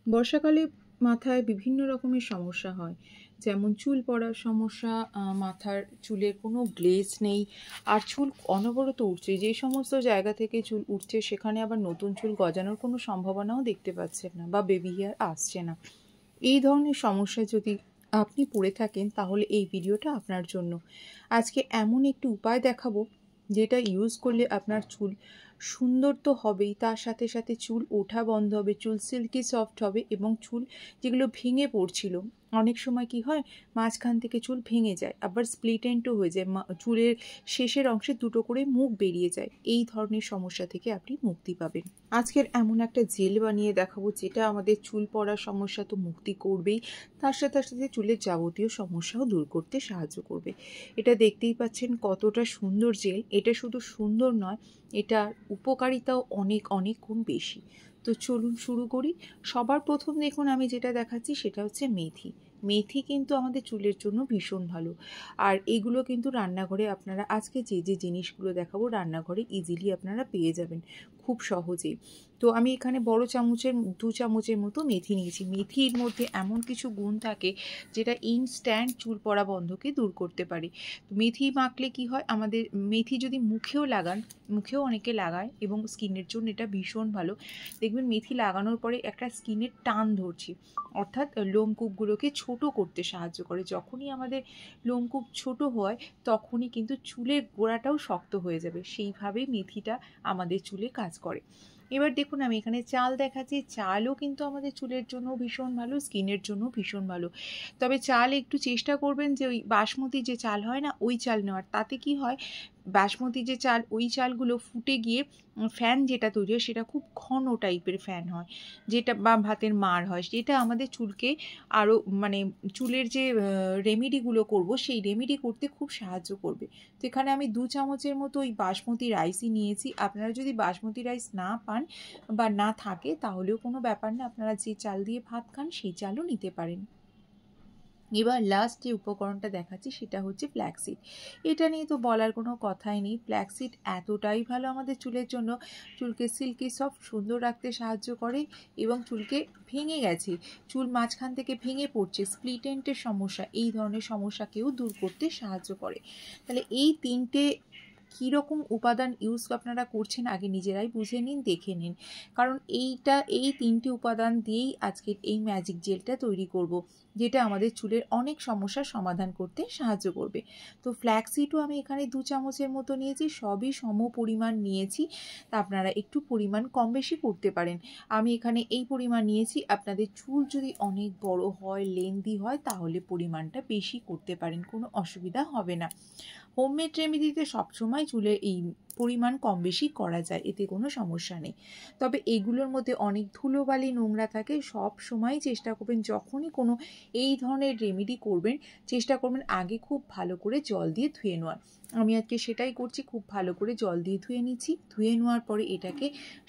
বর্ষাকালে মাথায় বিভিন্ন রকমের সমস্যা হয়, যেমন চুল পড়ার সমস্যা, মাথার চুলের কোনো গ্লেজ নেই, আর চুল অনবরত উঠছে। যে সমস্ত জায়গা থেকে চুল উঠছে সেখানে আবার নতুন চুল গজানোর কোনো সম্ভাবনাও দেখতে পাচ্ছেন না, বা বেবি হেয়ার আসছে না। এই ধরনের সমস্যা যদি আপনি পড়ে থাকেন তাহলে এই ভিডিওটা আপনার জন্য। আজকে এমন একটি উপায় দেখাবো যেটা ইউজ করলে আপনার চুল সুন্দর তো হবেই, তার সাথে সাথে চুল ওঠা বন্ধ হবে, চুল সিল্কি সফট হবে, এবং চুল যেগুলো ভেঙে পড়ছিল, অনেক সময় কি হয় মাঝখান থেকে চুল ভেঙে যায়, আবার স্প্লিট এন্ডও হয়ে যায়, চুলের শেষের অংশে দুটো করে মুখ বেরিয়ে যায়। এই ধরনের সমস্যা থেকে আপনি মুক্তি পাবেন। আজকের এমন একটা জেল বানিয়ে দেখাবো যেটা আমাদের চুল পড়ার সমস্যা তো মুক্তি করবেই, তার সাথে সাথে চুলের যাবতীয় সমস্যাও দূর করতে সাহায্য করবে। এটা দেখতেই পাচ্ছেন কতটা সুন্দর জেল। এটা শুধু সুন্দর নয়, এটার উপকারিতাও অনেক অনেক গুণ বেশি। তো চলুন শুরু করি। সবার প্রথম দেখুন আমি যেটা দেখাচ্ছি সেটা হচ্ছে মেথি। মেথি কিন্তু আমাদের চুলের জন্য ভীষণ ভালো, আর এগুলো কিন্তু রান্নাঘরে আপনারা আজকে যে যে জিনিসগুলো দেখাবো রান্নাঘরে ইজিলি আপনারা পেয়ে যাবেন খুব সহজেই। তো আমি এখানে বড় চামচের 2 চামচের মতো মেথি নিয়েছি। মেথির মধ্যে এমন কিছু গুণ থাকে যেটা ইনস্ট্যান্ট চুল পড়া বন্ধকে দূর করতে পারে। মেথি মাখলে কি হয়, আমাদের মেথি যদি মুখেও লাগান, মুখেও অনেকে লাগায় এবং স্কিনের জন্য এটা ভীষণ ভালো। দেখবেন মেথি লাগানোর পরে একটা স্কিনের টান ধরছে, অর্থাৎ লোমকূপগুলোকে ছোট করতে সাহায্য করে। যখনই আমাদের লোমকূপ ছোট হয় তখনই কিন্তু চুলের গোড়াটাও শক্ত হয়ে যাবে, সেইভাবেই মেথিটা আমাদের চুলে কাজ করে। এবার দেখুন আমি এখানে চাল দেখাচ্ছি। চালও কিন্তু আমাদের চুলের জন্য ভীষণ ভালো, স্কিনের জন্য ভীষণ ভালো। তবে চাল একটু চেষ্টা করবেন যে ওই বাসমতি যে চাল হয় না ওই চাল নেওয়ার। তাতে কি হয়, বাসমতি যে চাল ওই চালগুলো ফুটে গিয়ে ফ্যান যেটা তৈরি হয় সেটা খুব ঘন টাইপের ফ্যান হয়, যেটা বা ভাতের মাড় হয়, যেটা আমাদের চুলকে আরও মানে চুলের যে রেমেডিগুলো করব সেই রেমেডি করতে খুব সাহায্য করবে। তো এখানে আমি 2 চামচের মতো ওই বাসমতি রাইসই নিয়েছি। আপনারা যদি বাসমতি রাইস না পান বা না থাকে তাহলেও কোনো ব্যাপার না, আপনারা যে চাল দিয়ে ভাত খান সেই চালও নিতে পারেন। এবার লাস্ট যে উপকরণটা দেখাচ্ছি সেটা হচ্ছে ফ্ল্যাক্সিড। এটা নিয়ে তো বলার কোনো কথাই নেই। ফ্ল্যাক্সিড এতটাই ভালো আমাদের চুলের জন্য, চুলকে সিল্কি সফট সুন্দর রাখতে সাহায্য করে, এবং চুলকে ভেঙে গেছে, চুল মাঝখান থেকে ভেঙে পড়ছে, স্প্লিট এন্ডের সমস্যা, এই ধরনের সমস্যাকেও দূর করতে সাহায্য করে। তাহলে এই 3টে কীরকম উপাদান ইউজ আপনারা করছেন আগে নিজেরাই বুঝে নিন, দেখে নিন, কারণ এই 3টে উপাদান দিয়েই আজকের এই ম্যাজিক জেলটা তৈরি করব, যেটা আমাদের চুলের অনেক সমস্যার সমাধান করতে সাহায্য করবে। তো ফ্ল্যাক্সিডও আমি এখানে 2 চামচের মতো নিয়েছি, সবই সম পরিমাণ নিয়েছি। তা আপনারা একটু পরিমাণ কম বেশি করতে পারেন। আমি এখানে এই পরিমাণ নিয়েছি। আপনাদের চুল যদি অনেক বড় হয়, লেন্দি হয়, তাহলে পরিমাণটা বেশি করতে পারেন, কোনো অসুবিধা হবে না। হোমমেড রেমেডিতে সবসময় চুলে এই পরিমাণ কম বেশি করা যায়, এতে কোনো সমস্যা নেই। তবে এগুলোর মধ্যে অনেক ধুলোবালি নোংরা থাকে। সব সময় চেষ্টা করবেন যখনই কোনো এই ধরনের রেমেডি করবেন, চেষ্টা করবেন আগে খুব ভালো করে জল দিয়ে ধুয়ে নেওয়ার। আমি আজকে সেটাই করছি, খুব ভালো করে জল দিয়ে ধুয়ে নিচ্ছি। ধুয়ে নেওয়ার পরে এটাকে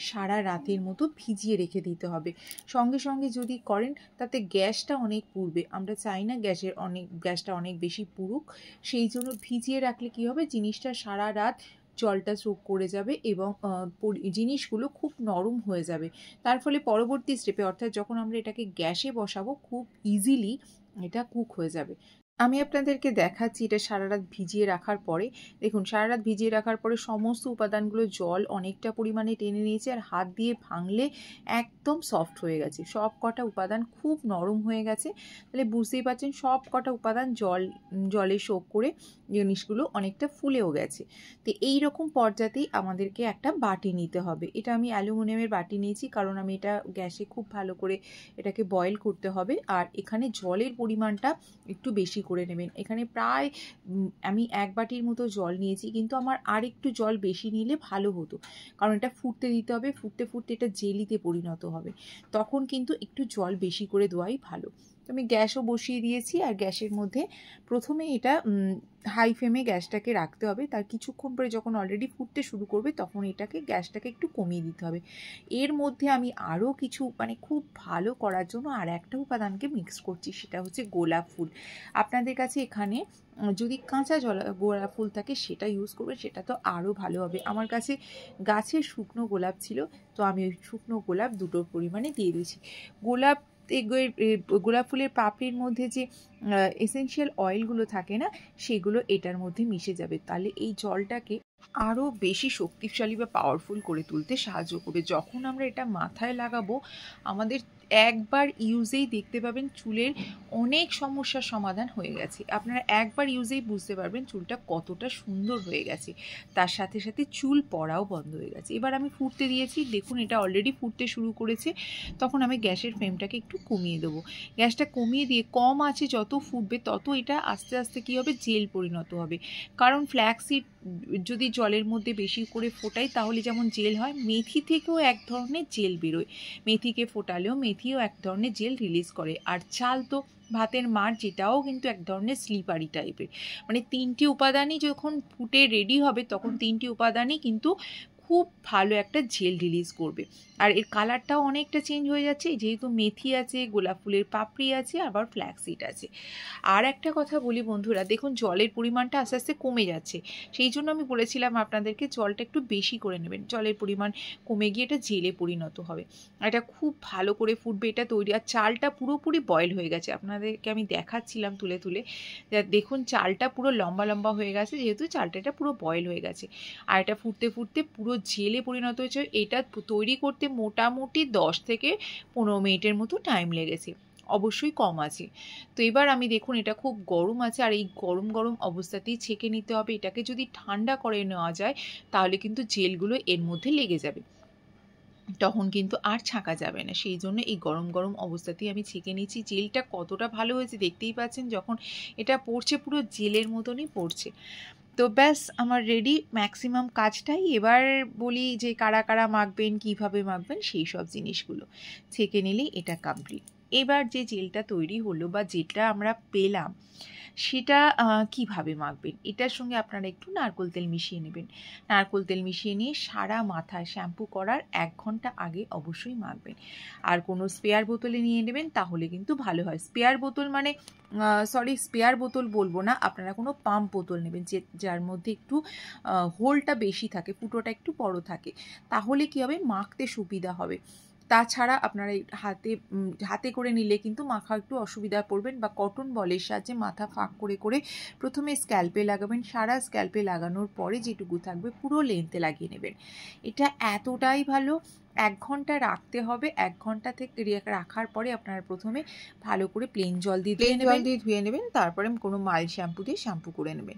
সারা রাতের মতো ভিজিয়ে রেখে দিতে হবে। সঙ্গে সঙ্গে যদি করেন তাতে গ্যাসটা অনেক পুড়বে, আমরা চাই না গ্যাসটা অনেক বেশি পুড়ুক। সেই জন্য ভিজিয়ে রাখলে কী হবে, জিনিসটা সারা রাত জলটা সোক করে যাবে এবং জিনিসগুলো খুব নরম হয়ে যাবে। তার ফলে পরবর্তী স্টেপে, অর্থাৎ যখন আমরা এটাকে গ্যাসে বসাবো, খুব ইজিলি এটা কুক হয়ে যাবে। আমি আপনাদেরকে দেখাচ্ছি এটা সারা রাত ভিজিয়ে রাখার পরে। দেখুন সারা রাত ভিজিয়ে রাখার পরে সমস্ত উপাদানগুলো জল অনেকটা পরিমাণে টেনে নিয়েছে, আর হাত দিয়ে ভাঙলে একদম সফট হয়ে গেছে, সব কটা উপাদান খুব নরম হয়ে গেছে। তাহলে বুঝতেই পারছেন সব কটা উপাদান জলে সোক করে জিনিসগুলো অনেকটা ফুলেও গেছে। তো এই রকম পর্যাতেই আমাদেরকে একটা বাটি নিতে হবে। এটা আমি অ্যালুমিনিয়ামের বাটি নিয়েছি, কারণ আমি এটা গ্যাসে খুব ভালো করে এটাকে বয়েল করতে হবে। আর এখানে জলের পরিমাণটা একটু বেশি করে নেবেন। এখানে প্রায় আমি 1 বাটির মতো জল নিয়েছি, কিন্তু আমার আর একটু জল বেশি নিলে ভালো হতো, কারণ এটা ফুটতে দিতে হবে। ফুটতে ফুটতে এটা জেলিতে পরিণত হবে, তখন কিন্তু একটু জল বেশি করে দেওয়াই ভালো। তো আমি গ্যাসও বসিয়ে দিয়েছি, আর গ্যাসের মধ্যে প্রথমে এটা হাই ফ্লেমে গ্যাসটাকে রাখতে হবে। তার কিছুক্ষণ পরে যখন অলরেডি ফুটতে শুরু করবে তখন গ্যাসটাকে একটু কমিয়ে দিতে হবে। এর মধ্যে আমি আরও কিছু মানে খুব ভালো করার জন্য আর একটা উপাদানকে মিক্স করছি, সেটা হচ্ছে গোলাপ ফুল। আপনাদের কাছে এখানে যদি কাঁচা গোলাপ ফুল থাকে সেটা ইউজ করবে, সেটা তো আরও ভালো হবে। আমার কাছে গাছের শুকনো গোলাপ ছিল, তো আমি ওই শুকনো গোলাপ দুটোর পরিমাণে দিয়ে দিয়েছি। গোলাপ ফুলের পাপড়ির মধ্যে যে এসেনশিয়াল অয়েলগুলো থাকে না, সেগুলো এটার মধ্যে মিশে যাবে। তাহলে এই জলটাকে আরও বেশি শক্তিশালী বা পাওয়ারফুল করে তুলতে সাহায্য করবে। যখন আমরা এটা মাথায় লাগাবো, আমাদের একবার ইউজেই দেখতে পাবেন চুলের অনেক সমস্যার সমাধান হয়ে গেছে। আপনারা একবার ইউজেই বুঝতে পারবেন চুলটা কতটা সুন্দর হয়ে গেছে, তার সাথে সাথে চুল পড়াও বন্ধ হয়ে গেছে। এবার আমি ফুটতে দিয়েছি, দেখুন এটা অলরেডি ফুটতে শুরু করেছে। তখন আমি গ্যাসের ফ্লেমটাকে একটু কমিয়ে দেবো। গ্যাসটা কমিয়ে দিয়ে কম আঁচে যত ফুটবে তত এটা আস্তে আস্তে কী হবে, জেল পরিণত হবে। কারণ ফ্ল্যাক্সিড যদি জলের মধ্যে বেশি করে ফোটাই তাহলে যেমন জেল হয়, মেথি থেকেও এক ধরনের জেল বেরোয়। মেথিকে ফোটালেও মেথিও এক ধরনের জেল রিলিজ করে। আর চাল তো ভাতের মাড়, যেটাও কিন্তু এক ধরনের স্লিপারি টাইপের। মানে তিনটি উপাদানই যখন ফুটে রেডি হবে তখন তিনটি উপাদানই কিন্তু খুব ভালো একটা জেল রিলিজ করবে। আর এর কালারটাও অনেকটা চেঞ্জ হয়ে যাচ্ছে, যেহেতু মেথি আছে, গোলাপ ফুলের পাপড়ি আছে, আবার ফ্ল্যাক্সিড আছে। আর একটা কথা বলি বন্ধুরা, দেখুন জলের পরিমাণটা আস্তে আস্তে কমে যাচ্ছে। সেই জন্য আমি বলেছিলাম আপনাদেরকে জলটা একটু বেশি করে নেবেন। জলের পরিমাণ কমে গিয়ে এটা জেলে পরিণত হবে। এটা খুব ভালো করে ফুটবে এটা তৈরি। আর চালটা পুরোপুরি বয়েল হয়ে গেছে, আপনাদেরকে আমি দেখাচ্ছিলাম তুলে তুলে। দেখুন চালটা পুরো লম্বা লম্বা হয়ে গেছে, যেহেতু চালটা এটা পুরো বয়েল হয়ে গেছে। আর এটা ফুটতে ফুটতে পুরো জেলে পরিণত হয়েছে। এটা তৈরি করতে মোটামুটি 10 থেকে 15 মিনিটের মতো টাইম লেগেছে, অবশ্যই কম আছে। তো এবার আমি দেখুন এটা খুব গরম আছে, আর এই গরম গরম অবস্থাতেই ছেঁকে নিতে হবে। এটাকে যদি ঠান্ডা করে নেওয়া যায় তাহলে কিন্তু জেলগুলো এর মধ্যে লেগে যাবে, তখন কিন্তু আর ছাঁকা যাবে না। সেই জন্য এই গরম গরম অবস্থাতেই আমি ছেঁকে নিচ্ছি। জেলটা কতটা ভালো হয়েছে দেখতেই পাচ্ছেন, যখন এটা পড়ছে পুরো জেলের মতনই পড়ছে। তো ব্যাস আমার রেডি ম্যাক্সিমাম কাজটাই। এবার বলি যে কারা কারা মাখবেন, কিভাবে মাখবেন, সেই সব জিনিসগুলো ছেঁকে নিলেই এটা কমপ্লিট। এবার যে জেলটা তৈরি হলো বা যেটা আমরা পেলাম সেটা কিভাবে মাখবেন, এটার সঙ্গে আপনারা একটু নারকেল তেল মিশিয়ে নেবেন। নারকেল তেল মিশিয়ে নিয়ে সারা মাথায় শ্যাম্পু করার 1 ঘন্টা আগে অবশ্যই মাখবেন। আর কোনো স্পেয়ার বোতলে নিয়ে নেবেন, তাহলে কিন্তু ভালো হয়। স্পেয়ার বোতল মানে স্পেয়ার বোতল বলবো না, আপনারা কোনো পাম্প বোতল নেবেন যার মধ্যে একটু হোলটা বেশি থাকে, ফুটোটা একটু বড় থাকে, তাহলে কি হবে, মাখতে সুবিধা হবে। তাছাড়া আপনারা হাতে করে নিলে কিন্তু মাখা একটু অসুবিধা পড়বেন, বা কটন বলের সাহায্যে মাথা ফাঁক করে করে প্রথমে স্ক্যাল্পে লাগাবেন। সারা স্ক্যাল্পে লাগানোর পরে যেটুকু থাকবে পুরো লেন্থে লাগিয়ে নেবেন। এটা এতটাই ভালো। 1 ঘন্টা রাখতে হবে। 1 ঘন্টা থেকে রাখার পরে আপনারা প্রথমে ভালো করে প্লেন জল দিয়ে ধুয়ে নেবেন। তারপরে কোনো মাইল্ড শ্যাম্পু দিয়ে শ্যাম্পু করে নেবেন,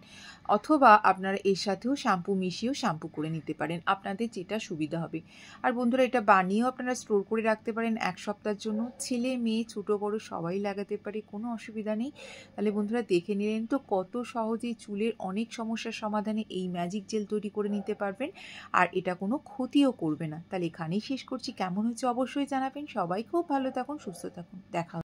অথবা আপনারা এর সাথেও শ্যাম্পু মিশিয়েও শ্যাম্পু করে নিতে পারেন, আপনাদের যেটা সুবিধা হবে। আর বন্ধুরা এটা বানিয়েও আপনারা স্টোর করে রাখতে পারেন 1 সপ্তাহের জন্য। ছেলে মেয়ে ছোটো বড়ো সবাই লাগাতে পারে, কোনো অসুবিধা নেই। তাহলে বন্ধুরা দেখে নিলেন তো কত সহজেই চুলের অনেক সমস্যার সমাধানে এই ম্যাজিক জেল তৈরি করে নিতে পারবেন, আর এটা কোনো ক্ষতিও করবে না। তাহলে এখানেই শেষ করছি। কেমন হয়েছে অবশ্যই জানাবেন। সবাই খুব ভালো থাকুন, সুস্থ থাকুন, দেখা